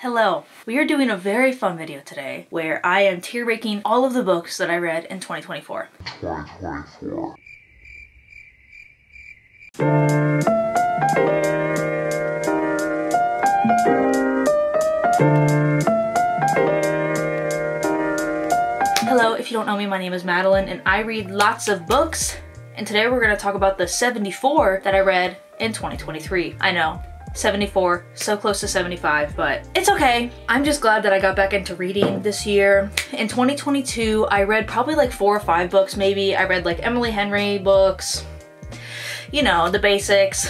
Hello! We are doing a very fun video today where I am tier ranking all of the books that I read in 2024. Hello, if you don't know me, my name is Madeline and I read lots of books, and today we're going to talk about the 74 that I read in 2023. I know, 74, so close to 75, but it's okay. I'm just glad that I got back into reading this year. In 2022, I read probably like 4 or 5 books maybe. I read like Emily Henry books, you know, the basics.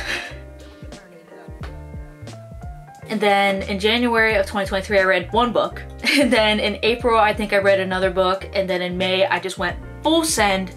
And then in January of 2023, I read 1 book. And then in April, I think I read another book. And then in May, I just went full send.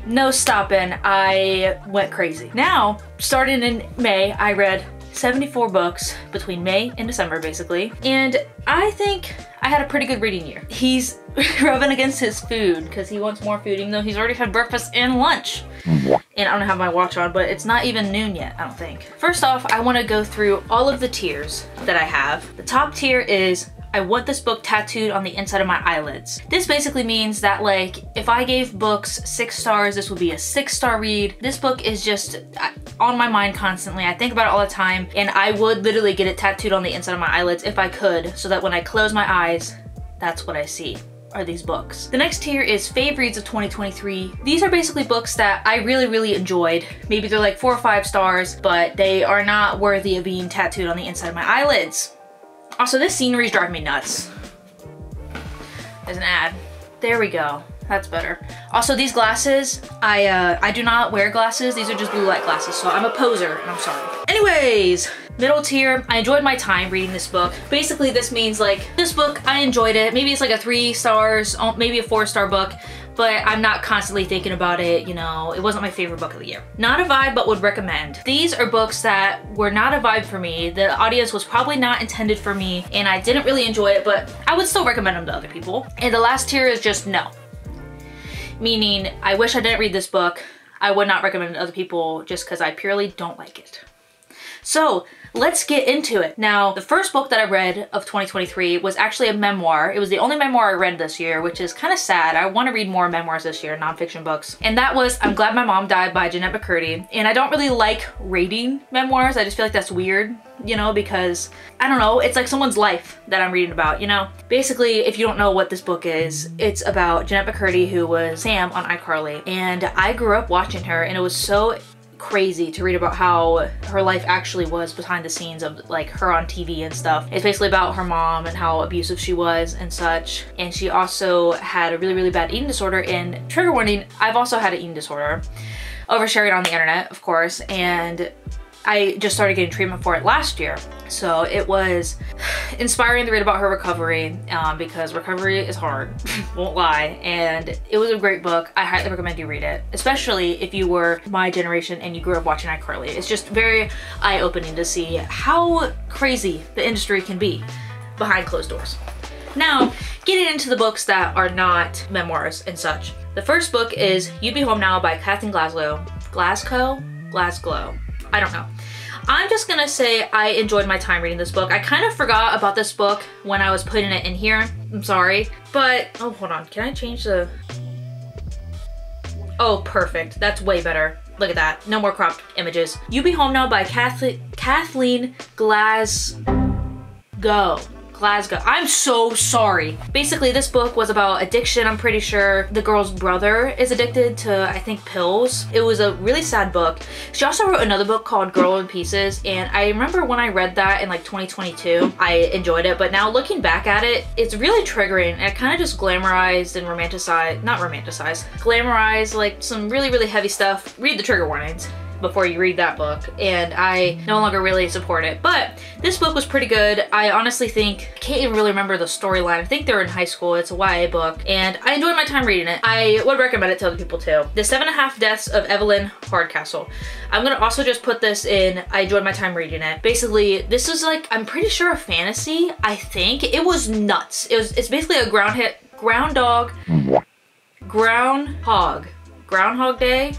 No stopping. I went crazy. Now, starting in May, I read 74 books between May and December, basically. And I think I had a pretty good reading year. He's rubbing against his food because he wants more food, even though he's already had breakfast and lunch. And I don't have my watch on, but it's not even noon yet, I don't think. First off, I want to go through all of the tiers that I have. The top tier is I want this book tattooed on the inside of my eyelids. This basically means that, like, if I gave books 6 stars, this would be a 6-star read. This book is just on my mind constantly. I think about it all the time, and I would literally get it tattooed on the inside of my eyelids if I could, so that when I close my eyes, that's what I see, are these books. The next tier is Fave Reads of 2023. These are basically books that I really enjoyed. Maybe they're like 4 or 5 stars, but they are not worthy of being tattooed on the inside of my eyelids. Also, this scenery is driving me nuts. There's an ad. There we go. That's better. Also, these glasses, I do not wear glasses. These are just blue light glasses, so I'm a poser, and I'm sorry. Anyways, middle tier, I enjoyed my time reading this book. Basically, this means, like, this book, I enjoyed it. Maybe it's like a 3 stars, maybe a 4-star book, but I'm not constantly thinking about it, you know. It wasn't my favorite book of the year. Not a vibe, but would recommend. These are books that were not a vibe for me. The audience was probably not intended for me, and I didn't really enjoy it, but I would still recommend them to other people. And the last tier is just no. Meaning, I wish I didn't read this book. I would not recommend it to other people just because I purely don't like it. So, let's get into it. Now, the first book that I read of 2023 was actually a memoir. It was the only memoir I read this year, which is kind of sad. I want to read more memoirs this year, nonfiction books. And that was I'm Glad My Mom Died by Jennette McCurdy. And I don't really like rating memoirs. I just feel like that's weird, you know, because, I don't know, it's like someone's life that I'm reading about, you know? Basically, if you don't know what this book is, it's about Jennette McCurdy, who was Sam on iCarly. And I grew up watching her, and it was so crazy to read about how her life actually was behind the scenes of, like, her on TV and stuff. It's basically about her mom and how abusive she was and such. And she also had a really bad eating disorder, and trigger warning, I've also had an eating disorder. Oversharing on the internet, of course, and I just started getting treatment for it last year. So it was inspiring to read about her recovery, because recovery is hard, won't lie. And it was a great book. I highly recommend you read it, especially if you were my generation and you grew up watching iCarly. It's just very eye-opening to see how crazy the industry can be behind closed doors. Now, getting into the books that are not memoirs and such. The first book is You'd Be Home Now by Kathleen Glasgow. Glasgow? I don't know. I'm just gonna say I enjoyed my time reading this book. I kind of forgot about this book when I was putting it in here. I'm sorry. But, oh, hold on. Can I change the... Oh, perfect. That's way better. Look at that. No more cropped images. You Be Home Now by Kathleen Glasgow. I'm so sorry. Basically, this book was about addiction. I'm pretty sure the girl's brother is addicted to, I think, pills. It was a really sad book. She also wrote another book called Girl in Pieces, and I remember when I read that in like 2022, I enjoyed it, but now looking back at it, it's really triggering, and it kind of just glamorized and glamorized like some really heavy stuff. Read the trigger warnings before you read that book, and I no longer really support it. But this book was pretty good. I honestly think, I can't even really remember the storyline. I think they're in high school. It's a YA book, and I enjoyed my time reading it. I would recommend it to other people too. The 7.5 Deaths of Evelyn Hardcastle. I'm gonna also just put this in, I enjoyed my time reading it. Basically, this is like, I'm pretty sure a fantasy, I think. It was nuts. It's basically a Groundhog Day.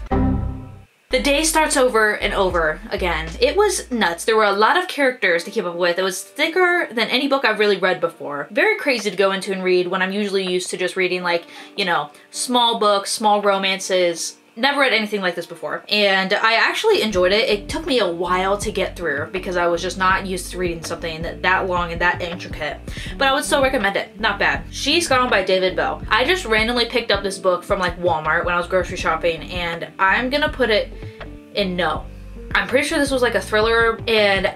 The day starts over and over again. It was nuts. There were a lot of characters to keep up with. It was thicker than any book I've really read before. Very crazy to go into and read when I'm usually used to just reading like, you know, small books, small romances. Never read anything like this before, and I actually enjoyed it. It took me a while to get through because I was just not used to reading something that long and that intricate, but I would still recommend it. Not bad. She's Gone by David Bell. I just randomly picked up this book from like Walmart when I was grocery shopping, and I'm gonna put it in no. I'm pretty sure this was like a thriller, and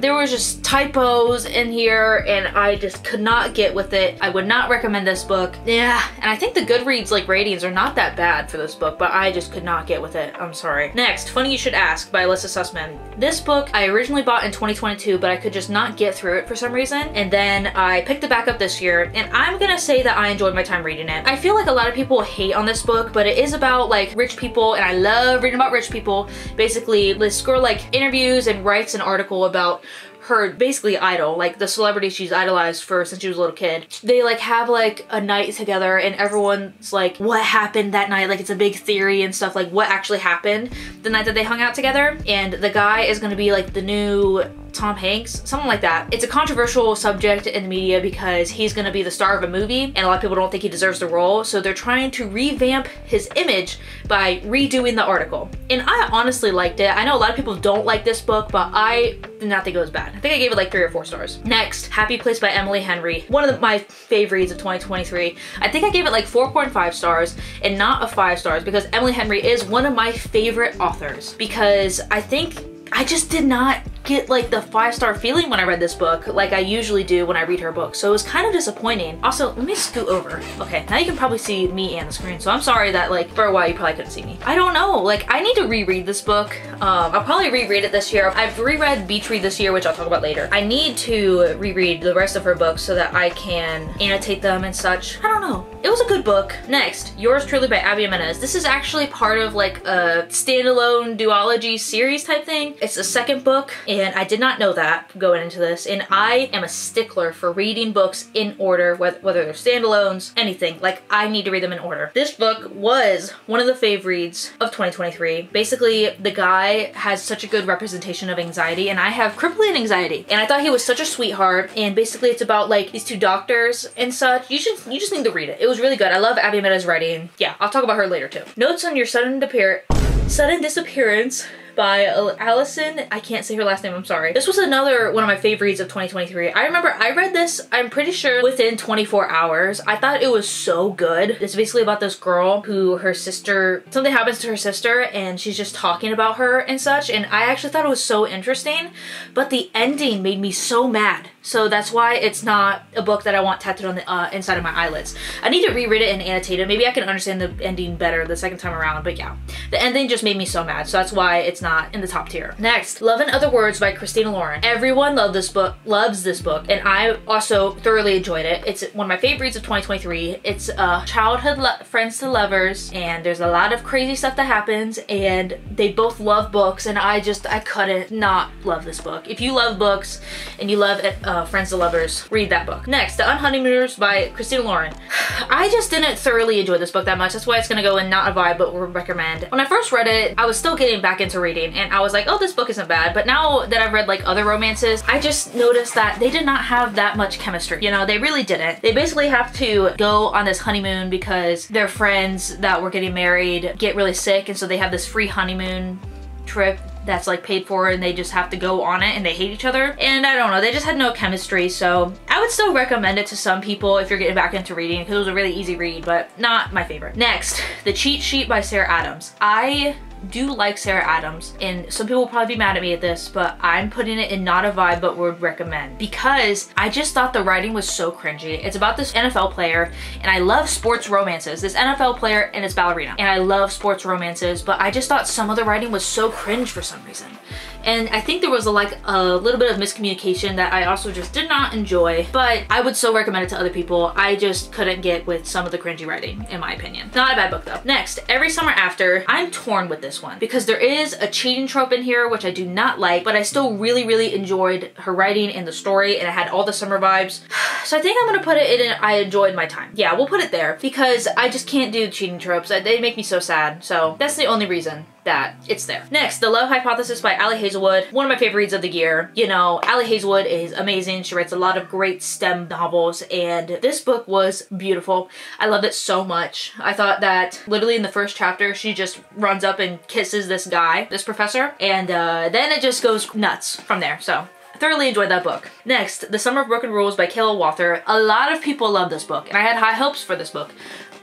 there was just typos in here and I just could not get with it. I would not recommend this book. Yeah, and I think the Goodreads like ratings are not that bad for this book, but I just could not get with it. I'm sorry. Next, Funny You Should Ask by Alyssa Sussman. This book I originally bought in 2022, but I could just not get through it for some reason. And then I picked it back up this year, and I'm gonna say that I enjoyed my time reading it. I feel like a lot of people hate on this book, but it is about like rich people, and I love reading about rich people. Basically, this girl like interviews and writes an article about her basically idol, like the celebrity she's idolized for since she was a little kid. They like have like a night together and everyone's like, what happened that night? Like it's a big theory and stuff, like what actually happened the night that they hung out together. And the guy is gonna be like the new Tom Hanks, something like that. It's a controversial subject in the media because he's gonna be the star of a movie and a lot of people don't think he deserves the role, so they're trying to revamp his image by redoing the article. And I honestly liked it. I know a lot of people don't like this book, but I did not think it was bad. I think I gave it like 3 or 4 stars. Next, Happy Place by Emily Henry. One of my favorites of 2023. I think I gave it like 4.5 stars and not a 5 stars because Emily Henry is one of my favorite authors, because I think I just did not get like the 5-star feeling when I read this book like I usually do when I read her books, so it was kind of disappointing. Also, let me scoot over. Okay, now you can probably see me and the screen, so I'm sorry that like for a while you probably couldn't see me. I don't know, like I need to reread this book. I'll probably reread it this year. I've reread Beach Read this year, which I'll talk about later. I need to reread the rest of her books so that I can annotate them and such. I don't know. It was a good book. Next, Yours Truly by Abby Jimenez. This is actually part of like a standalone duology series type thing. It's the second book, and I did not know that going into this, and I am a stickler for reading books in order, whether they're standalones, anything. Like, I need to read them in order. This book was one of the fave reads of 2023. Basically, the guy has such a good representation of anxiety, and I have crippling anxiety, and I thought he was such a sweetheart. And basically it's about like these 2 doctors and such. You just need to read it. It was really good. I love Abby Jimenez's writing. Yeah, I'll talk about her later too. Notes on Your Sudden Disappearance by Allison. I can't say her last name, I'm sorry. This was another one of my favorites of 2023. I remember I read this, I'm pretty sure within 24 hours. I thought it was so good. It's basically about this girl who something happens to her sister and she's just talking about her and such, and I actually thought it was so interesting, but the ending made me so mad. So that's why it's not a book that I want tattooed on the inside of my eyelids. I need to reread it and annotate it. Maybe I can understand the ending better the second time around, but yeah. The ending just made me so mad, so that's why it's not in the top tier. Next, Love in Other Words by Christina Lauren. Everyone loves this book, and I also thoroughly enjoyed it. It's one of my favorites of 2023. It's childhood friends to lovers, and there's a lot of crazy stuff that happens, and they both love books, and I couldn't not love this book. If you love books and you love Friends to Lovers, read that book. Next, The Unhoneymooners by Christina Lauren. I just didn't thoroughly enjoy this book that much. That's why it's gonna go in not a vibe, but would recommend. When I first read it, I was still getting back into reading, and I was like, oh, this book isn't bad. But now that I've read like other romances, I just noticed that they did not have that much chemistry. You know, they really didn't. They basically have to go on this honeymoon because their friends that were getting married get really sick, and so they have this free honeymoon trip that's like paid for, and they just have to go on it, and they hate each other. And I don't know, they just had no chemistry, so I would still recommend it to some people if you're getting back into reading, because it was a really easy read, but not my favorite. Next, The Cheat Sheet by Sarah Adams. I do like Sarah Adams, and some people will probably be mad at me at this, but I'm putting it in not a vibe but would recommend, because I just thought the writing was so cringy. It's about this NFL player, and I love sports romances. This NFL player and his ballerina, and I love sports romances, but I just thought some of the writing was so cringe for some reason. And I think there was a little bit of miscommunication that I also just did not enjoy, but I would still recommend it to other people. I just couldn't get with some of the cringy writing, in my opinion. Not a bad book though. Next, Every Summer After. I'm torn with this one because there is a cheating trope in here, which I do not like, but I still really enjoyed her writing and the story, and it had all the summer vibes. So I think I'm gonna put it in I enjoyed my time. Yeah, we'll put it there because I just can't do cheating tropes. They make me so sad. So that's the only reason. that it's there. Next, The Love Hypothesis by Ali Hazelwood. One of my favorite reads of the year. You know, Ali Hazelwood is amazing. She writes a lot of great STEM novels, and this book was beautiful. I loved it so much. I thought that literally in the first chapter, she just runs up and kisses this guy, this professor, and then it just goes nuts from there. So I thoroughly enjoyed that book. Next, The Summer of Broken Rules by Kayla Walther. A lot of people love this book, and I had high hopes for this book,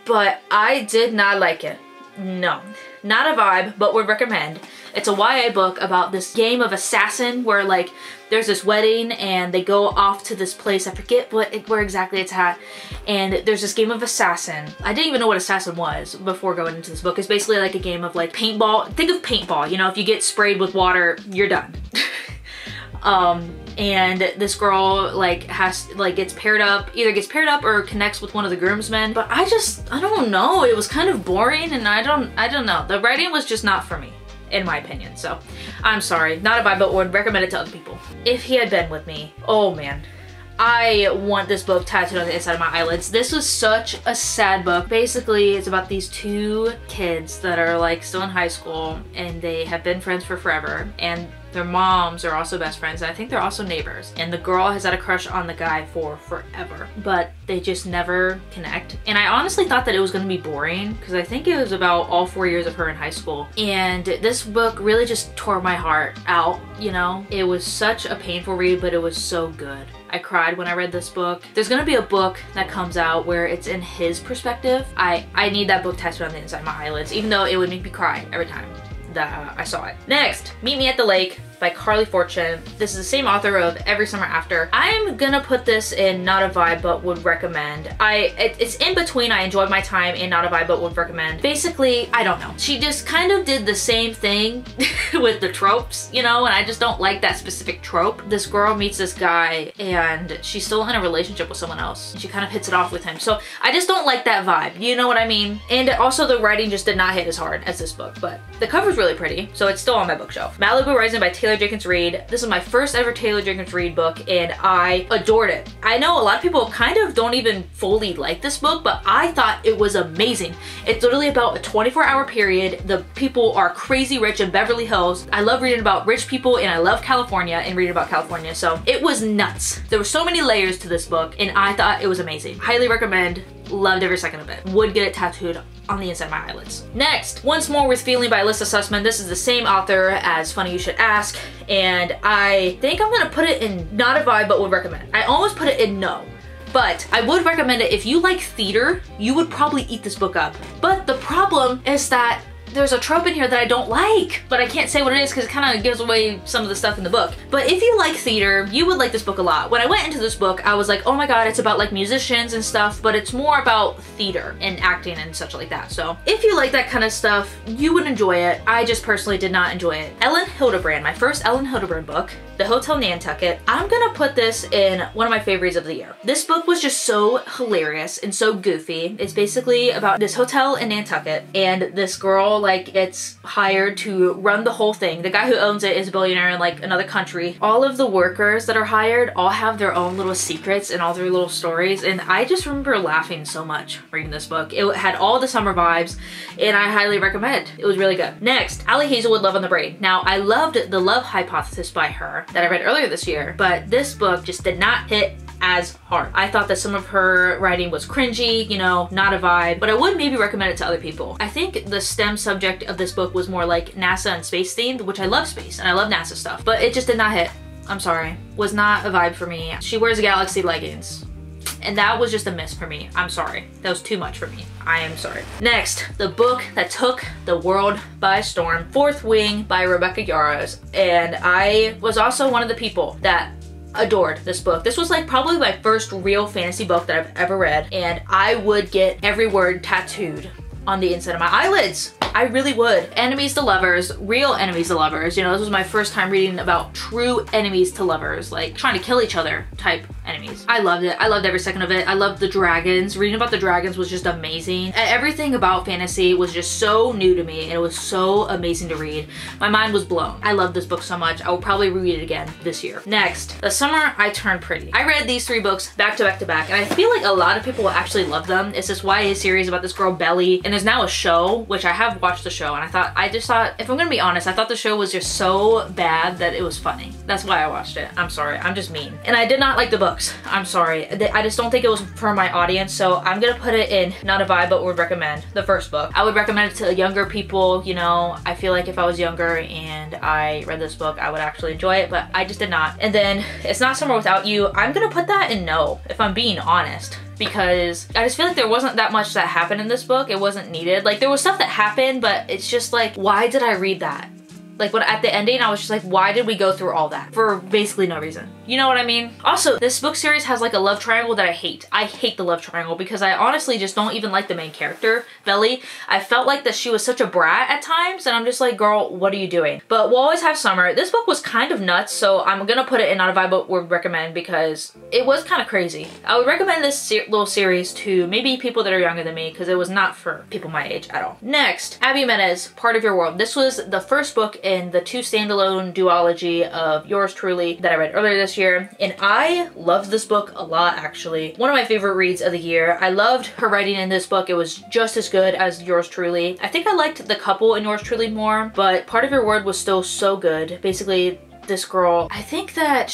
but I did not like it. No, not a vibe, but would recommend. It's a YA book about this game of assassin where like there's this wedding and they go off to this place, I forget where exactly it's at, and there's this game of assassin. I didn't even know what assassin was before going into this book. It's basically like a game of like paintball. Think of paintball, you know, if you get sprayed with water, you're done. And this girl like gets paired up, either gets paired up or connects with one of the groomsmen. But I don't know, it was kind of boring, and I don't know. The writing was just not for me, in my opinion. So I'm sorry, not a vibe, but would recommend it to other people. If He Had Been With Me, oh man. I want this book tattooed on the inside of my eyelids. This was such a sad book. Basically, it's about these two kids that are like still in high school, and they have been friends for forever, and their moms are also best friends, and I think they're also neighbors. And the girl has had a crush on the guy for forever, but they just never connect. And I honestly thought that it was gonna be boring, because I think it was about all 4 years of her in high school. And this book really just tore my heart out, you know? It was such a painful read, but it was so good. I cried when I read this book. There's gonna be a book that comes out where it's in his perspective. I need that book tattooed on the inside of my eyelids, even though it would make me cry every time that I saw it. Next, Meet Me at the Lake by Carly Fortune. This is the same author of Every Summer After. I'm gonna put this in not a vibe but would recommend. It's in between I enjoyed my time and not a vibe but would recommend. Basically, I don't know. She just kind of did the same thing with the tropes, you know, and I just don't like that specific trope. This girl meets this guy and she's still in a relationship with someone else. She kind of hits it off with him. So I just don't like that vibe, you know what I mean? And also the writing just did not hit as hard as this book, but the cover's really pretty, so it's still on my bookshelf. Malibu Rising by Taylor Jenkins Reid. This is my first ever Taylor Jenkins Reid book, and I adored it. I know a lot of people kind of don't even fully like this book, but I thought it was amazing. It's literally about a 24-hour period. The people are crazy rich in Beverly Hills. I love reading about rich people, and I love California and reading about California, so it was nuts. There were so many layers to this book, and I thought it was amazing. Highly recommend. Loved every second of it. Would get it tattooed on the inside of my eyelids. Next, Once More with Feeling by Alyssa Sussman. This is the same author as Funny You Should Ask, and I think I'm gonna put it in not a vibe but would recommend. I almost put it in no, but I would recommend it. If you like theater, you would probably eat this book up. But the problem is that there's a trope in here that I don't like, but I can't say what it is because it kind of gives away some of the stuff in the book. But if you like theater, you would like this book a lot. When I went into this book, I was like, oh my god, it's about like musicians and stuff, but it's more about theater and acting and such like that. So if you like that kind of stuff, you would enjoy it. I just personally did not enjoy it. Elin Hilderbrand, my first Elin Hilderbrand book, The Hotel Nantucket. I'm gonna put this in one of my favorites of the year. This book was just so hilarious and so goofy. It's basically about this hotel in Nantucket, and this girl like gets hired to run the whole thing. The guy who owns it is a billionaire in like another country. All of the workers that are hired all have their own little secrets and all their little stories, and I just remember laughing so much reading this book. It had all the summer vibes, and I highly recommend. It was really good. Next, Ali Hazelwood, Love on the Brain. Now, I loved The Love Hypothesis by her that I read earlier this year, but this book just did not hit as hard. I thought that some of her writing was cringy, you know, not a vibe, but I would maybe recommend it to other people. I think the STEM subject of this book was more like NASA and space themed, which I love space and I love NASA stuff, but it just did not hit. I'm sorry. Was not a vibe for me. She wears Galaxy leggings, and that was just a miss for me. I'm sorry. That was too much for me. I am sorry. Next, the book that took the world by storm, Fourth Wing by Rebecca Yarros, and I was also one of the people that adored this book. This was like probably my first real fantasy book that I've ever read, and I would get every word tattooed on the inside of my eyelids. I really would. Enemies to lovers, real enemies to lovers. You know, this was my first time reading about true enemies to lovers, like trying to kill each other type enemies. I loved it. I loved every second of it. I loved the dragons. Reading about the dragons was just amazing. Everything about fantasy was just so new to me, and it was so amazing to read. My mind was blown. I love this book so much. I will probably reread it again this year. Next, The Summer I Turned Pretty. I read these 3 books back to back to back, and I feel like a lot of people will actually love them. It's this YA series about this girl Belly, and there's now a show, which I have watched watched the show, and I just thought, if I'm gonna be honest, I thought the show was just so bad that it was funny. That's why I watched it. I'm sorry, I'm just mean. And I did not like the books. I'm sorry. I just don't think it was for my audience, so I'm gonna put it in not a vibe, but would recommend the first book. I would recommend it to younger people, you know. I feel like if I was younger and I read this book, I would actually enjoy it, but I just did not. And then It's Not Summer Without You, I'm gonna put that in no, if I'm being honest, because I just feel like there wasn't that much that happened in this book. It wasn't needed. Like, there was stuff that happened, but it's just like, why did I read that? Like, when at the ending, I was just like, why did we go through all that? For basically no reason. You know what I mean? Also, this book series has like a love triangle that I hate. I hate the love triangle because I honestly just don't even like the main character, Veli. I felt like that she was such a brat at times, and I'm just like, girl, what are you doing? But We'll Always Have Summer. This book was kind of nuts, so I'm gonna put it in not a vibe, but would recommend because it was kind of crazy. I would recommend this little series to maybe people that are younger than me because it was not for people my age at all. Next, Abby Jimenez, Part of Your World. This was the first book in the 2 standalone duology of Yours Truly that I read earlier this year, and I loved this book a lot, actually. One of my favorite reads of the year. I loved her writing in this book. It was just as good as Yours Truly. I think I liked the couple in Yours Truly more, but Part of Your Word was still so good. Basically, this girl, I think that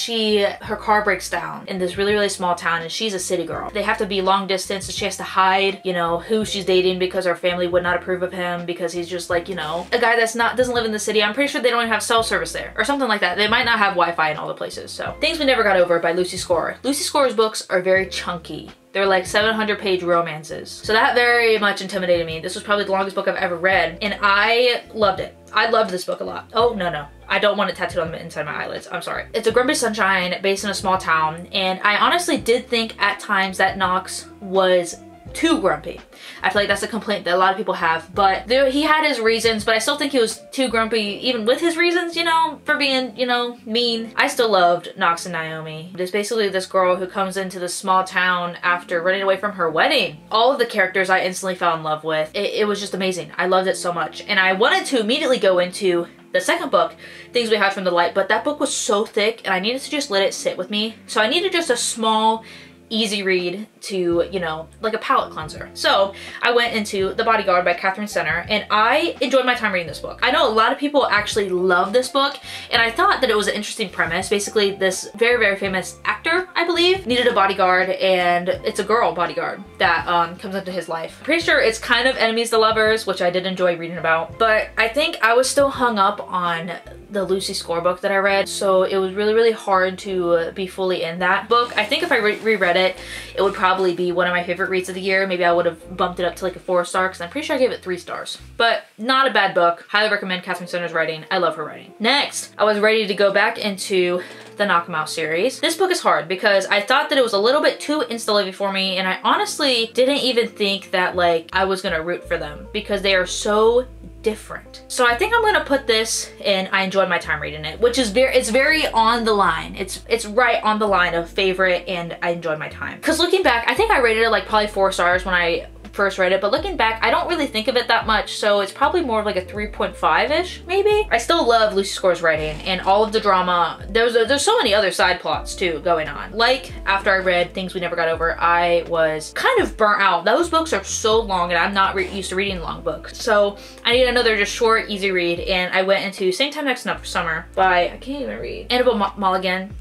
her car breaks down in this really, really small town, and she's a city girl. They have to be long distance, and she has to hide, you know, who she's dating because her family would not approve of him because he's just like, you know, a guy doesn't live in the city. I'm pretty sure they don't even have cell service there or something like that. They might not have Wi-Fi in all the places. So Things We Never Got Over by Lucy Score. Lucy Score's books are very chunky. They're like 700-page romances. So that very much intimidated me. This was probably the longest book I've ever read, and I loved it. I loved this book a lot. Oh, no. I don't want it tattooed on the inside of my eyelids. I'm sorry. It's a Grumpy Sunshine based in a small town, and I honestly did think at times that Knox was too grumpy. I feel like that's a complaint that a lot of people have, but he had his reasons, but I still think he was too grumpy even with his reasons, you know, for being, you know, mean. I still loved Knox and Naomi. There's basically this girl who comes into this small town after running away from her wedding. All of the characters I instantly fell in love with. It was just amazing. I loved it so much, and I wanted to immediately go into the second book, Things We Hide from the Light, but that book was so thick and I needed to just let it sit with me. So I needed just a small, easy read to, you know, like a palate cleanser. So I went into The Bodyguard by Catherine Center, and I enjoyed my time reading this book. I know a lot of people actually love this book, and I thought that it was an interesting premise. Basically, this very, very famous actor, I believe, needed a bodyguard, and it's a girl bodyguard that comes into his life. Pretty sure it's kind of enemies to lovers, which I did enjoy reading about, but I think I was still hung up on the Lucy Score book that I read, so it was really, really hard to be fully in that book. I think if I reread it, it would probably be one of my favorite reads of the year. Maybe I would have bumped it up to like a 4-star, because I'm pretty sure I gave it 3 stars. But not a bad book. Highly recommend Catherine Center's writing. I love her writing. Next, I was ready to go back into the Knock 'Em Out series. This book is hard because I thought that it was a little bit too insta-livey for me, and I honestly didn't even think that like I was gonna root for them because they are so different. So I think I'm gonna put this in I enjoyed my time reading it, which is it's very on the line. It's right on the line of favorite and I enjoyed my time. Because looking back, I think I rated it like probably 4 stars when I first read it, but looking back, I don't really think of it that much, so it's probably more of like a 3.5-ish, maybe? I still love Lucy Score's writing and all of the drama. There's so many other side plots too going on. Like, after I read Things We Never Got Over, I was kind of burnt out. Those books are so long and I'm not used to reading long books. So I need another just short, easy read, and I went into Same Time Next Summer by, I can't even read, Annabelle Mulligan.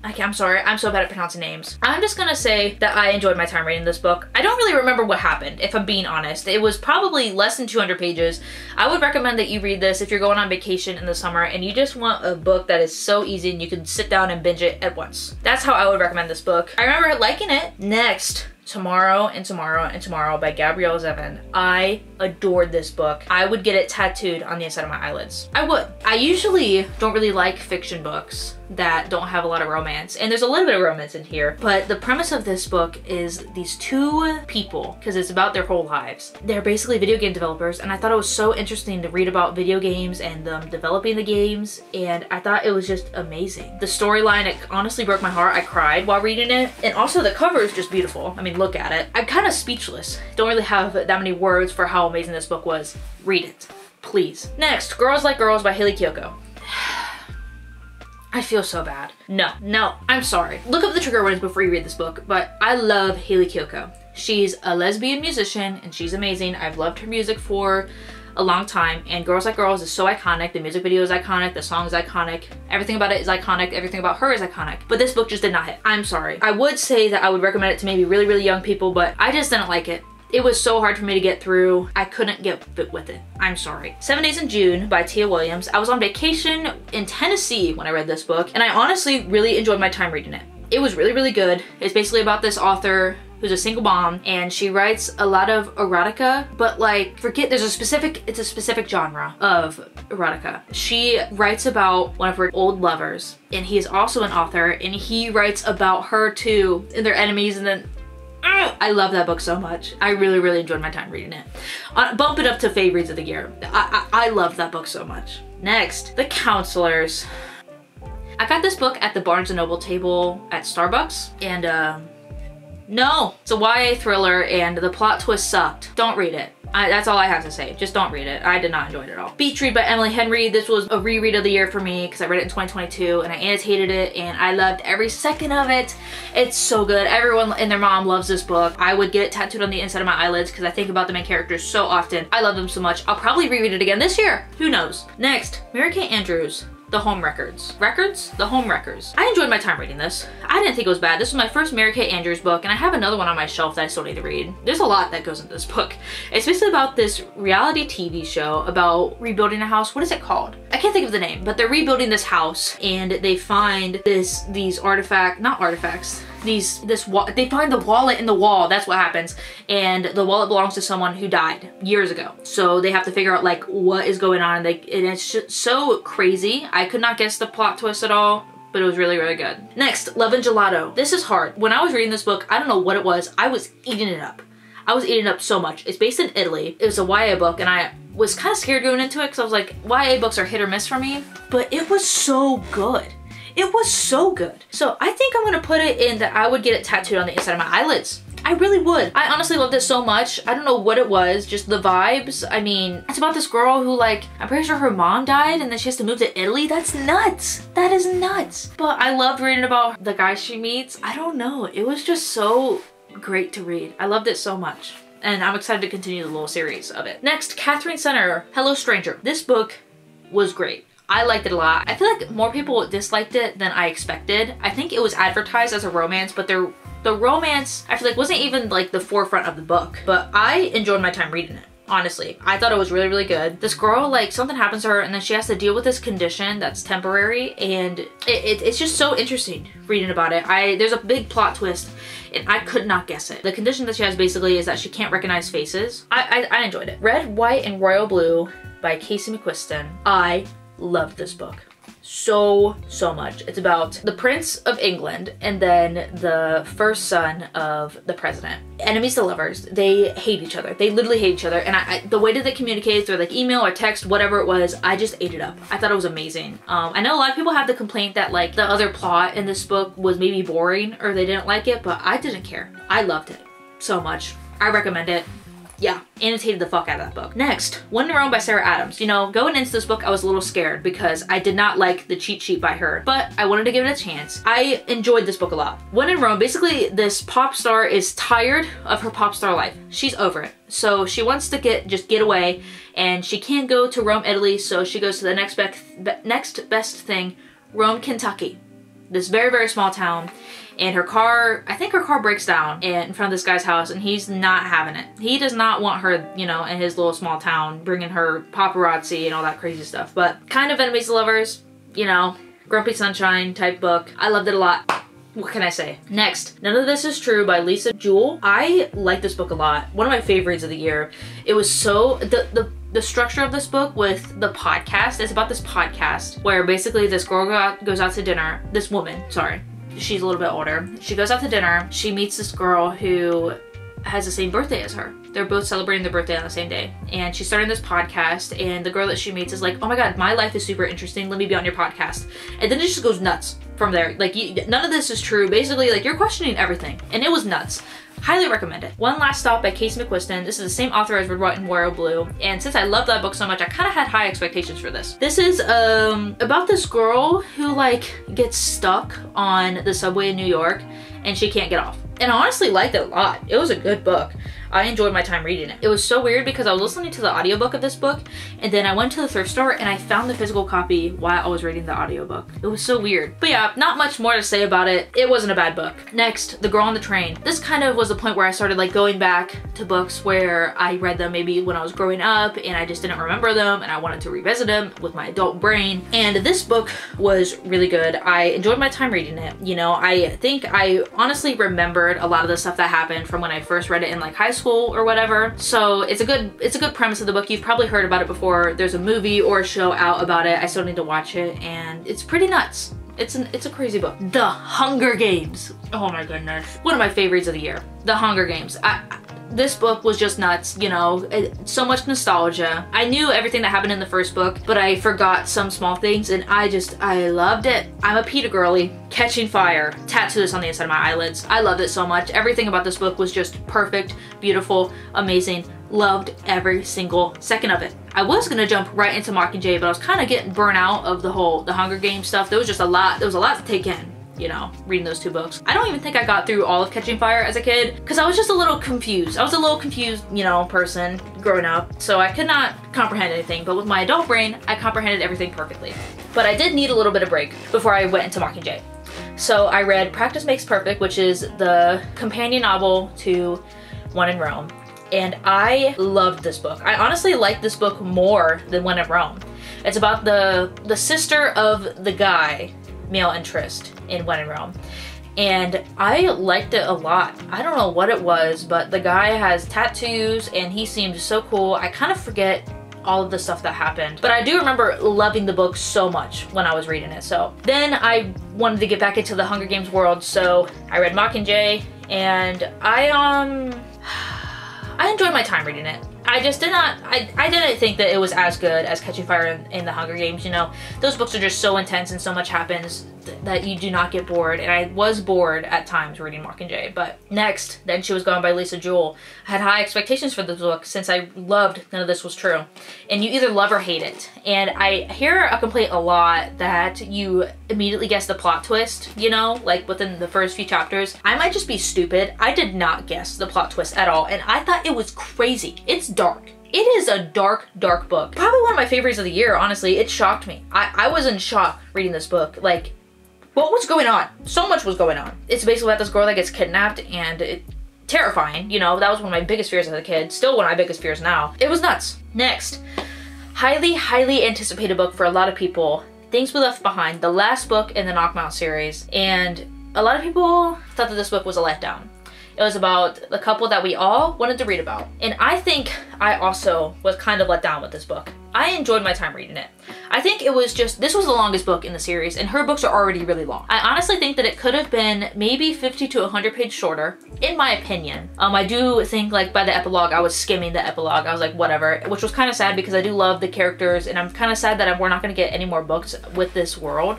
I'm sorry, I'm so bad at pronouncing names. I'm just gonna say that I enjoyed my time reading this book. I don't really remember what happened, if I'm being honest. It was probably less than 200 pages. I would recommend that you read this if you're going on vacation in the summer and you just want a book that is so easy and you can sit down and binge it at once. That's how I would recommend this book. I remember liking it. Next, Tomorrow and Tomorrow and Tomorrow by Gabrielle Zevin. I adored this book. I would get it tattooed on the inside of my eyelids. I would. I usually don't really like fiction books that don't have a lot of romance, and there's a little bit of romance in here, but the premise of this book is these 2 people, because it's about their whole lives. They're basically video game developers, and I thought it was so interesting to read about video games and them developing the games, and I thought it was just amazing. The storyline, it honestly broke my heart. I cried while reading it, and also the cover is just beautiful. I mean, look at it. I'm kind of speechless. Don't really have that many words for how amazing this book was. Read it, please. Next, Girls Like Girls by Hayley Kiyoko. I feel so bad. No, I'm sorry. Look up the trigger warnings before you read this book, but I love Hayley Kiyoko. She's a lesbian musician and she's amazing. I've loved her music for a long time, and Girls Like Girls is so iconic. The music video is iconic, the song is iconic, everything about it is iconic, everything about her is iconic. But this book just did not hit. I'm sorry. I would say that I would recommend it to maybe really, really young people, but I just didn't like it. It was so hard for me to get through. I couldn't get fit with it. I'm sorry. 7 Days in June by Tia Williams. I was on vacation in Tennessee when I read this book, and I honestly really enjoyed my time reading it. It was really, really good. It's basically about this author who's a single mom, and she writes a lot of erotica, but like, it's a specific genre of erotica. She writes about one of her old lovers, and he is also an author, and he writes about her too, and their enemies, and then I love that book so much. I really, really enjoyed my time reading it. Bump it up to fave reads of the year. I love that book so much. Next, The Counselors. I got this book at the Barnes & Noble table at Starbucks, and no, it's a YA thriller and the plot twist sucked. Don't read it. That's all I have to say. Just don't read it. I did not enjoy it at all. Beach Read by Emily Henry. This was a reread of the year for me because I read it in 2022 and I annotated it and I loved every second of it. It's so good. Everyone and their mom loves this book. I would get it tattooed on the inside of my eyelids because I think about the main characters so often. I love them so much. I'll probably reread it again this year. Who knows? Next, Mary Kay Andrews. The Home Wreckers. The Home Wreckers. I enjoyed my time reading this. I didn't think it was bad. This was my first Mary Kay Andrews book, and I have another one on my shelf that I still need to read. There's a lot that goes into this book. It's basically about this reality TV show about rebuilding a house. What is it called? I can't think of the name, but they're rebuilding this house, and they find they find the wallet in the wall. That's what happens. And the wallet belongs to someone who died years ago. So they have to figure out like what is going on. And it's just so crazy. I could not guess the plot twist at all, but it was really, really good. Next, Love and Gelato. This is hard. When I was reading this book, I don't know what it was. I was eating it up. I was eating it up so much. It's based in Italy. It was a YA book, and I was kind of scared going into it because I was like, YA books are hit or miss for me. But it was so good. It was so good. So I think I'm gonna put it in that I would get it tattooed on the inside of my eyelids. I really would. I honestly loved it so much. I don't know what it was, just the vibes. I mean, it's about this girl who like, I'm pretty sure her mom died and then she has to move to Italy. That's nuts. That is nuts. But I loved reading about the guy she meets. I don't know. It was just so great to read. I loved it so much. And I'm excited to continue the little series of it. Next, Catherine Center, Hello Stranger. This book was great. I liked it a lot. I feel like more people disliked it than I expected. I think it was advertised as a romance, but the romance, I feel like, wasn't even like the forefront of the book. But I enjoyed my time reading it. Honestly, I thought it was really, really good. This girl, like, something happens to her and then she has to deal with this condition that's temporary, and it's just so interesting reading about it. There's a big plot twist and I could not guess it. The condition that she has basically is that she can't recognize faces. I enjoyed it. Red, White, and Royal Blue by Casey McQuiston. I loved this book so much. It's about the Prince of England and then the first son of the president. Enemies to lovers. They hate each other. They literally hate each other. And the way that they communicate through like email or text, whatever it was, I just ate it up. I thought it was amazing. I know a lot of people have the complaint that like the other plot in this book was maybe boring or they didn't like it, but I didn't care. I loved it so much. I recommend it. Yeah, annotated the fuck out of that book. Next, When in Rome by Sarah Adams. You know, going into this book, I was a little scared because I did not like the cheat sheet by her, but I wanted to give it a chance. I enjoyed this book a lot. When in Rome, basically this pop star is tired of her pop star life. She's over it. So she wants to just get away, and she can't go to Rome, Italy, so she goes to the next best thing, Rome, Kentucky. This very, very small town. And her car, I think her car breaks down in front of this guy's house, and he's not having it. He does not want her, you know, in his little small town, bringing her paparazzi and all that crazy stuff. But kind of enemies to lovers, you know, Grumpy Sunshine type book. I loved it a lot. What can I say? Next, None of This Is True by Lisa Jewell. I like this book a lot. One of my favorites of the year. It was so, the structure of this book with the podcast, it's about this podcast where basically this girl goes out to dinner, this woman, sorry. She's a little bit older. She goes out to dinner. She meets this girl who has the same birthday as her. They're both celebrating their birthday on the same day. And she's starting this podcast, and the girl that she meets is like, oh my god, my life is super interesting. Let me be on your podcast. And then it just goes nuts from there. Like, none of this is true. Basically, like, you're questioning everything. And it was nuts. Highly recommend it. One Last Stop by Casey McQuiston. This is the same author as Red, White, and Royal Blue. And since I love that book so much, I kind of had high expectations for this. This is about this girl who like gets stuck on the subway in New York and she can't get off. And I honestly liked it a lot. It was a good book. I enjoyed my time reading it. It was so weird because I was listening to the audiobook of this book, and then I went to the thrift store and I found the physical copy while I was reading the audiobook. It was so weird. But yeah, not much more to say about it. It wasn't a bad book. Next, The Girl on the Train. This kind of was the point where I started like going back to books where I read them maybe when I was growing up and I just didn't remember them and I wanted to revisit them with my adult brain. And this book was really good. I enjoyed my time reading it. You know, I think I honestly remembered a lot of the stuff that happened from when I first read it in like high school or whatever. So it's a good premise of the book. You've probably heard about it before. There's a movie or a show out about it. I still need to watch it and it's pretty nuts. It's a crazy book. The Hunger Games. Oh my goodness. One of my favorites of the year. The Hunger Games. This book was just nuts, you know, so much nostalgia. I knew everything that happened in the first book, but I forgot some small things and I loved it. I'm a PETA girly. Catching Fire. Tattoo this on the inside of my eyelids. I loved it so much. Everything about this book was just perfect, beautiful, amazing. Loved every single second of it. I was gonna jump right into Mockingjay, but I was kind of getting burnt out of the Hunger Games stuff. There was just a lot to take in, you know, reading those two books. I don't even think I got through all of Catching Fire as a kid because I was just a little confused. I was a little confused, you know, person growing up, so I could not comprehend anything, but with my adult brain, I comprehended everything perfectly. But I did need a little bit of break before I went into Mockingjay. So I read Practice Makes Perfect, which is the companion novel to When in Rome. And I loved this book. I honestly liked this book more than When in Rome. It's about the sister of the guy, male interest, in When in Rome. And I liked it a lot. I don't know what it was, but the guy has tattoos and he seemed so cool. I kind of forget all of the stuff that happened, but I do remember loving the book so much when I was reading it. So then I wanted to get back into the Hunger Games world, so I read Mockingjay and I enjoyed my time reading it. I just did not, I didn't think that it was as good as Catching Fire in the Hunger Games, you know. Those books are just so intense and so much happens that you do not get bored, and I was bored at times reading Mockingjay. But next, Then She Was Gone by Lisa Jewell. I had high expectations for this book since I loved None of This Was True. And you either love or hate it. And I hear a complaint a lot that you immediately guess the plot twist, you know, like within the first few chapters. I might just be stupid. I did not guess the plot twist at all, and I thought it was crazy. It's dark. It is a dark, dark book. Probably one of my favorites of the year, honestly. It shocked me. I was in shock reading this book. Like, what was going on? So much was going on. It's basically about this girl that gets kidnapped, and terrifying, you know. That was one of my biggest fears as a kid. Still one of my biggest fears now. It was nuts. Next, highly, highly anticipated book for a lot of people. Things We Left Behind, the last book in the Knockmount series. And a lot of people thought that this book was a letdown. It was about the couple that we all wanted to read about. And I think I also was kind of let down with this book. I enjoyed my time reading it. I think it was just, this was the longest book in the series, and her books are already really long. I honestly think that it could have been maybe 50 to 100 pages shorter, in my opinion. I do think like by the epilogue, I was skimming the epilogue. I was like, whatever, which was kind of sad because I do love the characters, and I'm kind of sad that we're not gonna get any more books with this world.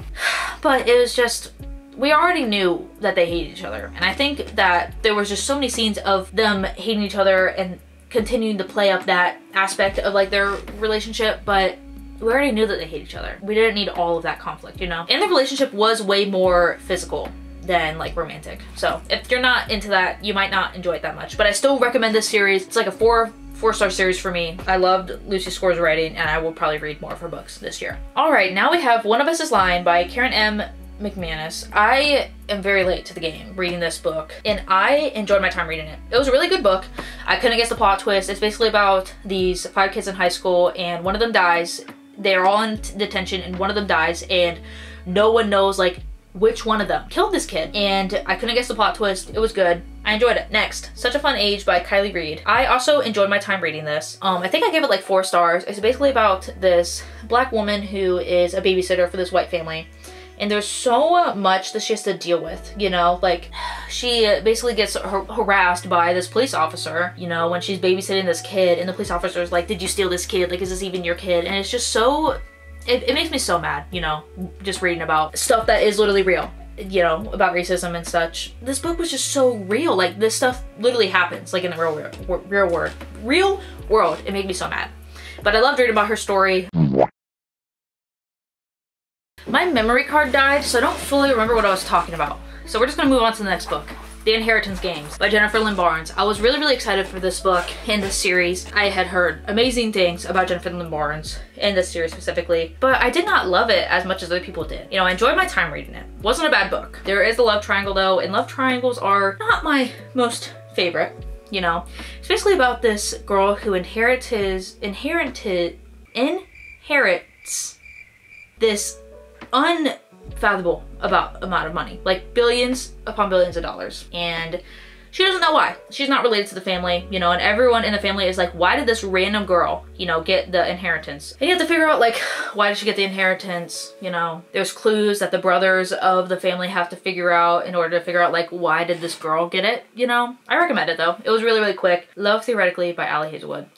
But it was just, we already knew that they hated each other. And I think that there was just so many scenes of them hating each other and continuing to play up that aspect of like their relationship, but we already knew that they hate each other. We didn't need all of that conflict, you know? And the relationship was way more physical than like romantic. So if you're not into that, you might not enjoy it that much. But I still recommend this series. It's like a four-star series for me. I loved Lucy Score's writing, and I will probably read more of her books this year. All right, now we have One of Us is Lying by Karen M. McManus. I am very late to the game reading this book, and I enjoyed my time reading it. It was a really good book. I couldn't guess the plot twist. It's basically about these 5 kids in high school, and one of them dies. They're all in detention, and one of them dies, and no one knows like which one of them killed this kid. And I couldn't guess the plot twist. It was good. I enjoyed it. Next, Such a Fun Age by Kylie Reed. I also enjoyed my time reading this. I think I gave it like 4 stars. It's basically about this black woman who is a babysitter for this white family. And there's so much that she has to deal with, you know, like she basically gets harassed by this police officer, you know, when she's babysitting this kid, and the police officer is like, did you steal this kid? Like, is this even your kid? And it's just so, it makes me so mad, you know, just reading about stuff that is literally real, you know, about racism and such. This book was just so real. Like, this stuff literally happens, like in the real world. It made me so mad. But I loved reading about her story. My memory card died, so I don't fully remember what I was talking about. So we're just gonna move on to the next book. The Inheritance Games by Jennifer Lynn Barnes. I was really excited for this book in this series. I had heard amazing things about Jennifer Lynn Barnes in this series specifically, but I did not love it as much as other people did. You know, I enjoyed my time reading it. Wasn't a bad book. There is a love triangle though, and love triangles are not my most favorite. You know, it's basically about this girl who inherits this unfathomable amount of money, like billions upon billions of dollars, and she doesn't know why. She's not related to the family, you know, and everyone in the family is like, why did this random girl, you know, get the inheritance? And you have to figure out, like, why did she get the inheritance? You know, there's clues that the brothers of the family have to figure out in order to figure out, like, why did this girl get it, you know? I recommend it, though. It was really quick. Love Theoretically by Ali Hazelwood.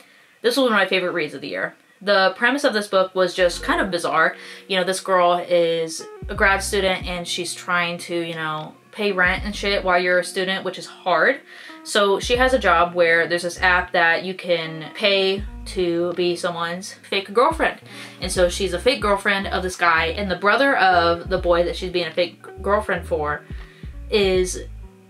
This was one of my favorite reads of the year. The premise of this book was just kind of bizarre. You know, this girl is a grad student and she's trying to, you know, pay rent and shit while you're a student, which is hard. So she has a job where there's this app that you can pay to be someone's fake girlfriend. And so she's a fake girlfriend of this guy, and the brother of the boy that she's being a fake girlfriend for is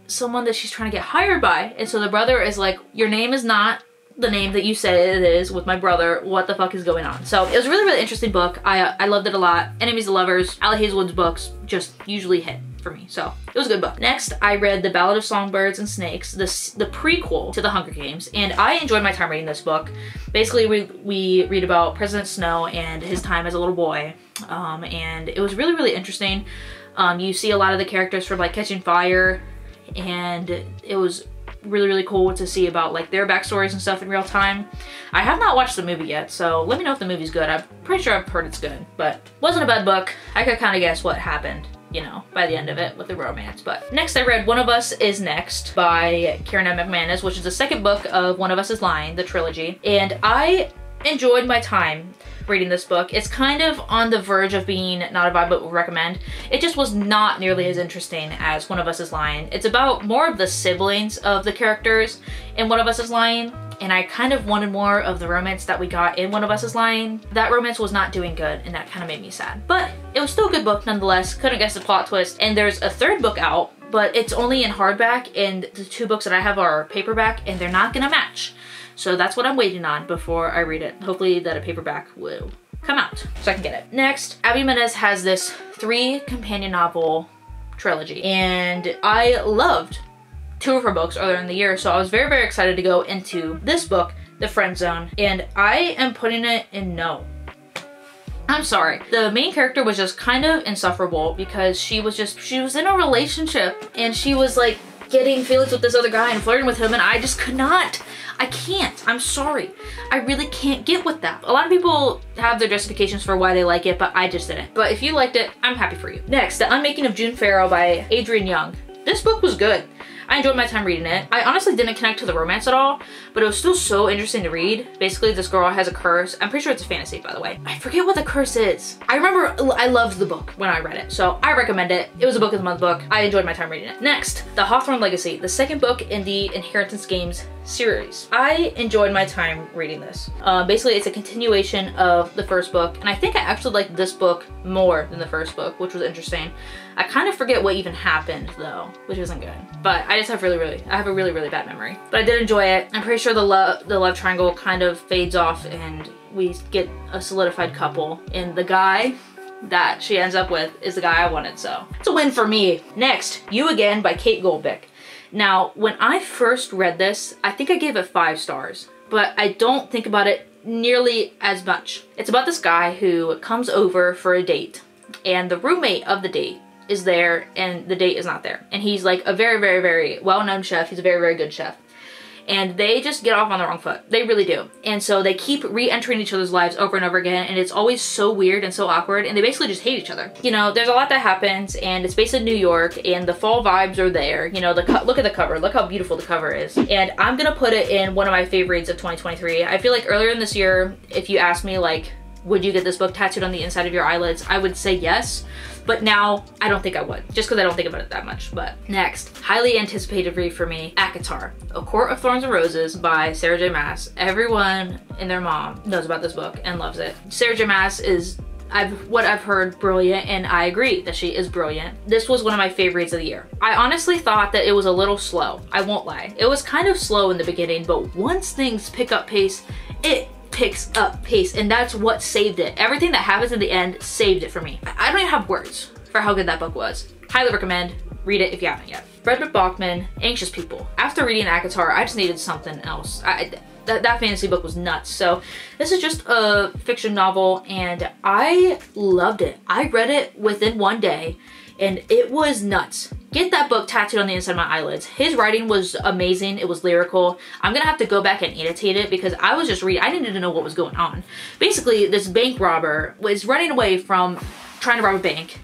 someone that she's trying to get hired by. And so the brother is like, your name is not the name that you said it is with my brother. What the fuck is going on? So it was a really interesting book. I loved it a lot. Enemies to Lovers, Ali Hazelwood's books just usually hit for me, so it was a good book. Next, I read The Ballad of Songbirds and Snakes, the prequel to The Hunger Games, and I enjoyed my time reading this book. Basically, we read about President Snow and his time as a little boy, and it was really interesting. You see a lot of the characters from like Catching Fire, and it was really cool to see about like their backstories and stuff in real time. I have not watched the movie yet, so let me know if the movie's good. I'm pretty sure I've heard it's good, but wasn't a bad book. I could kind of guess what happened, you know, by the end of it with the romance. But next I read One of Us Is Next by Karen M. McManus, which is the second book of One of Us Is Lying, the trilogy, and I enjoyed my time reading this book. It's kind of on the verge of being not a vibe but would recommend. It just was not nearly as interesting as One of Us Is Lying. It's about more of the siblings of the characters in One of Us Is Lying, and I kind of wanted more of the romance that we got in One of Us Is Lying. That romance was not doing good, and that kind of made me sad. But it was still a good book nonetheless. Couldn't guess the plot twist. And there's a third book out, but it's only in hardback, and the two books that I have are paperback, and they're not gonna match. So that's what I'm waiting on before I read it. Hopefully that a paperback will come out so I can get it. Next, Abby Jimenez has this 3 companion novel trilogy, and I loved 2 of her books earlier in the year, so I was very excited to go into this book, The Friend Zone, and I am putting it in no. I'm sorry. The main character was just kind of insufferable because she was in a relationship and she was like getting feelings with this other guy and flirting with him, and I just could not. I can't. I'm sorry. I really can't get with that. A lot of people have their justifications for why they like it, but I just didn't. But if you liked it, I'm happy for you. Next, The Unmaking of June Farrow by Adrienne Young. This book was good. I enjoyed my time reading it. I honestly didn't connect to the romance at all, but it was still so interesting to read. Basically, this girl has a curse. I'm pretty sure it's a fantasy, by the way. I forget what the curse is. I remember I loved the book when I read it, so I recommend it. It was a book of the month book. I enjoyed my time reading it. Next, The Hawthorne Legacy, the second book in the Inheritance Games series. I enjoyed my time reading this. Basically, it's a continuation of the first book, and I think I actually liked this book more than the first book, which was interesting. I kind of forget what even happened though, which isn't good. But I just have I have a really bad memory. But I did enjoy it. I'm pretty sure the love triangle kind of fades off and we get a solidified couple, and the guy that she ends up with is the guy I wanted, so it's a win for me. Next, You Again by Kate Goldbeck. Now, when I first read this, I think I gave it 5 stars, but I don't think about it nearly as much. It's about this guy who comes over for a date, and the roommate of the date is there and the date is not there. And he's like a very well-known chef. He's a very good chef. And they just get off on the wrong foot. They really do. And so they keep re-entering each other's lives over and over again, and it's always so weird and so awkward, and they basically just hate each other. You know, there's a lot that happens, and it's based in New York, and the fall vibes are there. You know, look at the cover. Look how beautiful the cover is. And I'm gonna put it in one of my favorites of 2023. I feel like earlier in this year, if you asked me like, would you get this book tattooed on the inside of your eyelids, I would say yes. But now, I don't think I would, just because I don't think about it that much. But next, highly anticipated read for me, ACOTAR, A Court of Thorns and Roses by Sarah J Maas. Everyone and their mom knows about this book and loves it. Sarah J Maas is what I've heard, brilliant, and I agree that she is brilliant. This was one of my favorites of the year. I honestly thought that it was a little slow. I won't lie. It was kind of slow in the beginning, but once things pick up pace, it picks up pace, and that's what saved it. Everything that happens in the end saved it for me. I don't even have words for how good that book was. Highly recommend. Read it if you haven't yet. Fredrik Backman, Anxious People. After reading ACOTAR, I just needed something else. That fantasy book was nuts. So this is just a fiction novel, and I loved it. I read it within one day, and it was nuts. Get that book tattooed on the inside of my eyelids. His writing was amazing. It was lyrical. I'm gonna have to go back and annotate it because I was just reading. I needed to know what was going on. Basically, this bank robber was running away from trying to rob a bank.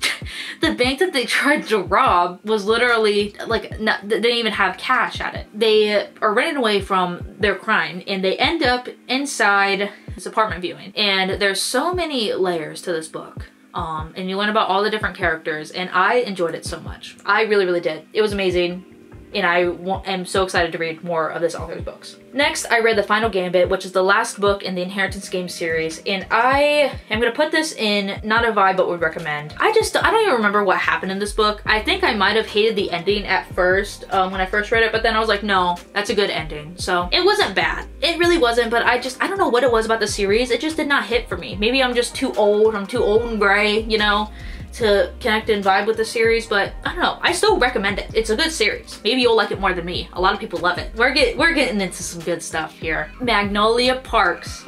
The bank that they tried to rob was literally like, they didn't even have cash at it. They are running away from their crime, and they end up inside this apartment viewing. And there's so many layers to this book. And you learn about all the different characters, and I enjoyed it so much. I really, really did. It was amazing. And I am so excited to read more of this author's books. Next, I read The Final Gambit, which is the last book in the Inheritance Games series, and I am gonna put this in not a vibe but would recommend. I don't even remember what happened in this book. I think I might have hated the ending at first when I first read it, but then I was like, no, that's a good ending. So it wasn't bad. It really wasn't, but I don't know what it was about the series. It just did not hit for me. Maybe I'm just too old. I'm too old and gray, you know, to connect and vibe with the series, but I don't know. I still recommend it. It's a good series. Maybe you'll like it more than me. A lot of people love it. We're getting into some good stuff here. Magnolia Parks.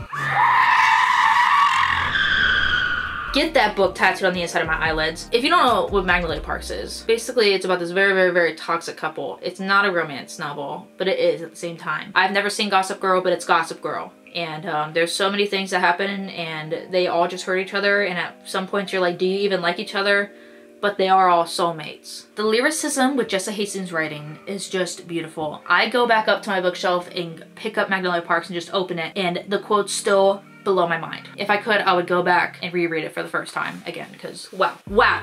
Get that book tattooed on the inside of my eyelids. If you don't know what Magnolia Parks is, basically it's about this very, very, very toxic couple. It's not a romance novel, but it is at the same time. I've never seen Gossip Girl, but it's Gossip Girl. And there's so many things that happen, and they all just hurt each other, and at some points you're like, do you even like each other? But they are all soulmates. The lyricism with Jessa Hastings' writing is just beautiful. I go back up to my bookshelf and pick up Magnolia Parks and just open it, and the quotes still blow my mind. If I could, I would go back and reread it for the first time again, because wow.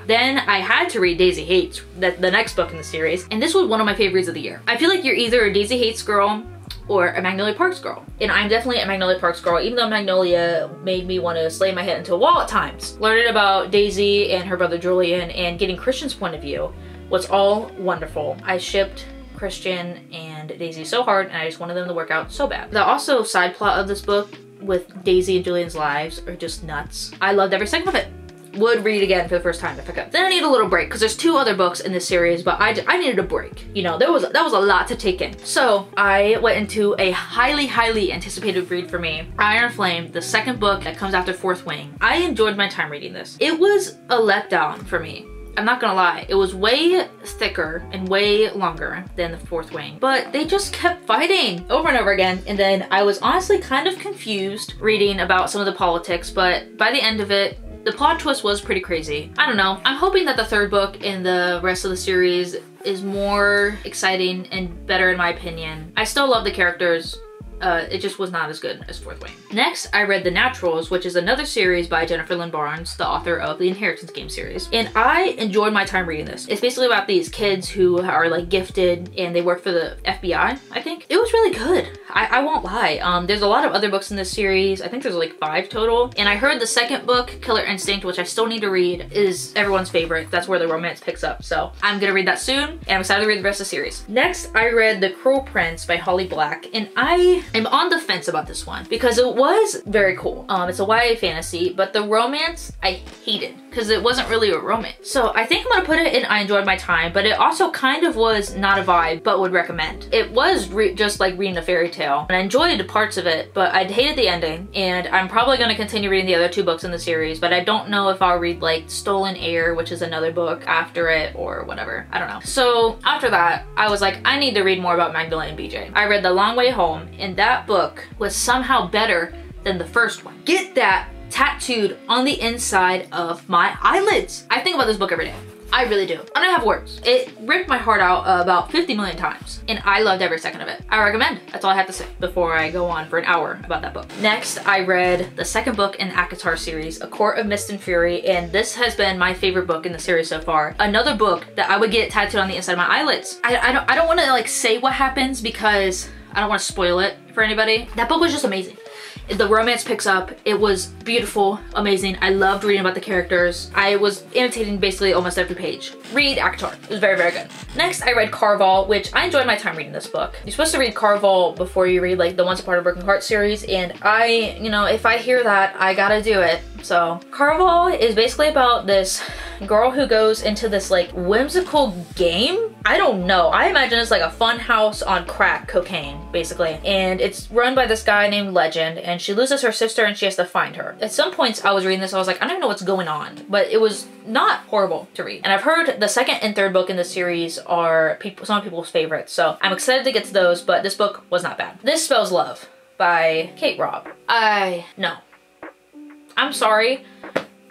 Then I had to read Daisy Hates, the next book in the series, and this was one of my favorites of the year. I feel like you're either a Daisy Hates girl or a Magnolia Parks girl. And I'm definitely a Magnolia Parks girl, even though Magnolia made me want to slam my head into a wall at times. Learning about Daisy and her brother Julian and getting Christian's point of view was all wonderful. I shipped Christian and Daisy so hard, and I just wanted them to work out so bad. The also side plot of this book with Daisy and Julian's lives are just nuts. I loved every second of it. Would read again for the first time if I could. Then I need a little break because there's 2 other books in this series, but I needed a break. You know, that was a lot to take in. So I went into a highly, highly anticipated read for me, Iron Flame, the second book that comes after Fourth Wing. I enjoyed my time reading this. It was a letdown for me. I'm not gonna lie, it was way thicker and way longer than the Fourth Wing, but they just kept fighting over and over again. And then I was honestly kind of confused reading about some of the politics, but by the end of it, the plot twist was pretty crazy. I don't know. I'm hoping that the third book in the rest of the series is more exciting and better in my opinion. I still love the characters. It just was not as good as Fourth Wing. Next, I read The Naturals, which is another series by Jennifer Lynn Barnes, the author of the Inheritance Game series. And I enjoyed my time reading this. It's basically about these kids who are like gifted and they work for the FBI, I think. It was really good. I won't lie. There's a lot of other books in this series. I think there's like 5 total. And I heard the second book, Killer Instinct, which I still need to read, is everyone's favorite. That's where the romance picks up. So I'm gonna read that soon, and I'm excited to read the rest of the series. Next, I read The Cruel Prince by Holly Black, and I'm on the fence about this one because it was very cool. It's a YA fantasy, but the romance I hated because it wasn't really a romance. So I think I'm gonna put it in I enjoyed my time, but it also kind of was not a vibe, but would recommend. It was just like reading a fairy tale, and I enjoyed parts of it, but I hated the ending, and I'm probably gonna continue reading the other 2 books in the series, but I don't know if I'll read like Stolen Air, which is another book after it, or whatever. I don't know. So after that, I was like, I need to read more about Magdalene and BJ. I read The Long Way Home, and that book was somehow better than the first one. Get that tattooed on the inside of my eyelids. I think about this book every day. I really do. I don't have words. It ripped my heart out about 50 million times, and I loved every second of it. I recommend. That's all I have to say before I go on for an hour about that book. Next, I read the second book in the ACOTAR series, A Court of Mist and Fury, and this has been my favorite book in the series so far. Another book that I would get tattooed on the inside of my eyelids. I don't want to like say what happens because I don't want to spoil it for anybody. That book was just amazing. The romance picks up. It was beautiful, amazing. I loved reading about the characters. I was annotating basically almost every page. Read ACOTAR. It was very, very good. Next, I read Caraval, which I enjoyed my time reading this book. You're supposed to read Caraval before you read like the Once Upon a Broken Heart series, and I, you know, if I hear that, I gotta do it. So Caraval is basically about this girl who goes into this like whimsical game. I don't know. I imagine it's like a fun house on crack cocaine, basically. And it's run by this guy named Legend, and she loses her sister and she has to find her. At some points I was reading this, I was like, I don't even know what's going on, but it was not horrible to read. And I've heard the second and third book in the series are some people's favorites, so I'm excited to get to those, but this book was not bad. This Spells Love by Kate Robb. No. I'm sorry,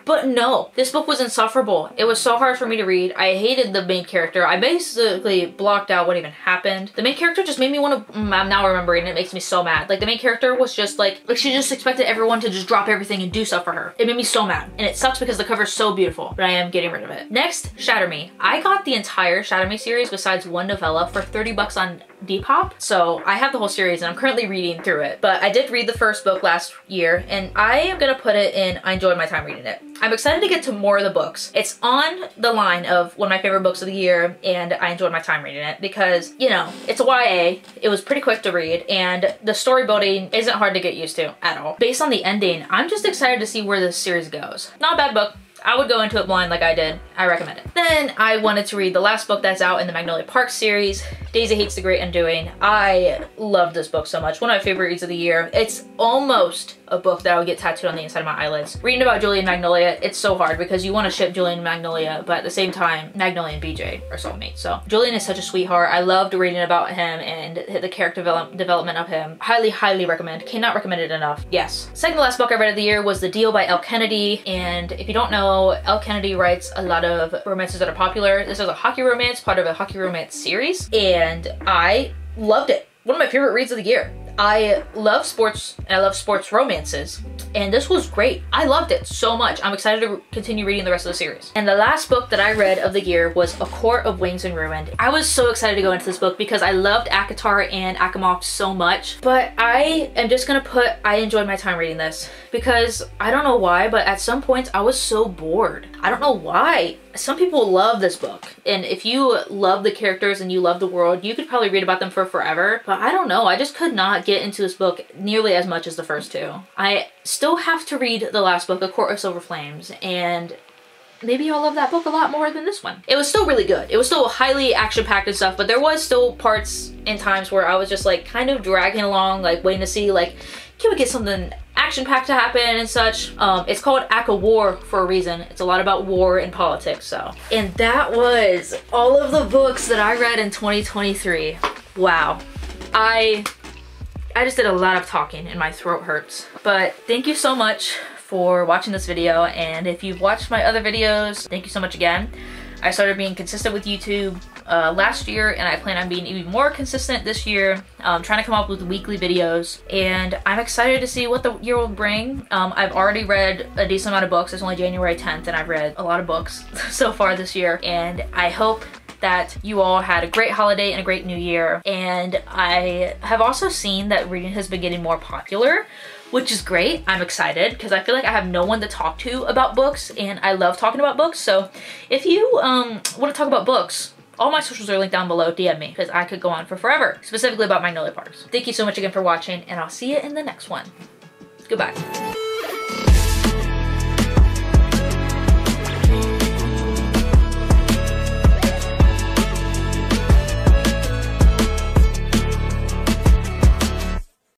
but no. This book was insufferable. It was so hard for me to read. I hated the main character. I basically blocked out what even happened. The main character just made me want to, I'm now remembering, it makes me so mad. Like the main character was just like she just expected everyone to just drop everything and do stuff for her. It made me so mad. And it sucks because the cover's so beautiful, but I am getting rid of it. Next, Shatter Me. I got the entire Shatter Me series besides one novella for 30 bucks on Depop. So I have the whole series and I'm currently reading through it. But I did read the first book last year and I am gonna put it in I enjoyed my time reading it. I'm excited to get to more of the books. It's on the line of one of my favorite books of the year and I enjoyed my time reading it because, you know, it's a YA, it was pretty quick to read, and the story building isn't hard to get used to at all. Based on the ending, I'm just excited to see where this series goes. Not a bad book. I would go into it blind like I did. I recommend it. Then I wanted to read the last book that's out in the Magnolia Park series, Daisy Hates the Great Undoing. I love this book so much. One of my favorite reads of the year. It's almost a book that I would get tattooed on the inside of my eyelids. Reading about Julie and Magnolia, it's so hard because you want to ship Julie and Magnolia, but at the same time, Magnolia and BJ are soulmates. So Julian is such a sweetheart. I loved reading about him and the character development of him. Highly, highly recommend. Cannot recommend it enough. Yes. Second to last book I read of the year was The Deal by Elle Kennedy. And if you don't know, Elle Kennedy writes a lot of romances that are popular. This is a hockey romance, part of a hockey romance series, and I loved it. One of my favorite reads of the year. I love sports and I love sports romances, and this was great. I loved it so much. I'm excited to continue reading the rest of the series. And the last book that I read of the year was A Court of Wings and Ruin. I was so excited to go into this book because I loved ACOTAR and Asimov so much, but I am just gonna put I enjoyed my time reading this because I don't know why, but at some points I was so bored. I don't know why. Some people love this book, and if you love the characters and you love the world, you could probably read about them for forever, but I don't know. I just could not get into this book nearly as much as the first two. I still have to read the last book, A Court of Silver Flames, and maybe I'll love that book a lot more than this one. It was still really good. It was still highly action-packed and stuff, but there was still parts and times where I was just like kind of dragging along, like waiting to see like, can we get something action-packed to happen and such. It's called ACOWAR for a reason. It's a lot about war and politics, so. And that was all of the books that I read in 2023. Wow. I just did a lot of talking and my throat hurts. But thank you so much for watching this video, and if you've watched my other videos, thank you so much again. I started being consistent with YouTube last year, and I plan on being even more consistent this year, trying to come up with weekly videos, and I'm excited to see what the year will bring. I've already read a decent amount of books. It's only January 10th and I've read a lot of books so far this year, and I hope that you all had a great holiday and a great new year. And I have also seen that reading has been getting more popular, which is great. I'm excited because I feel like I have no one to talk to about books, and I love talking about books. So if you want to talk about books, all my socials are linked down below. DM me because I could go on for forever, specifically about Magnolia Parks. Thank you so much again for watching, and I'll see you in the next one. Goodbye.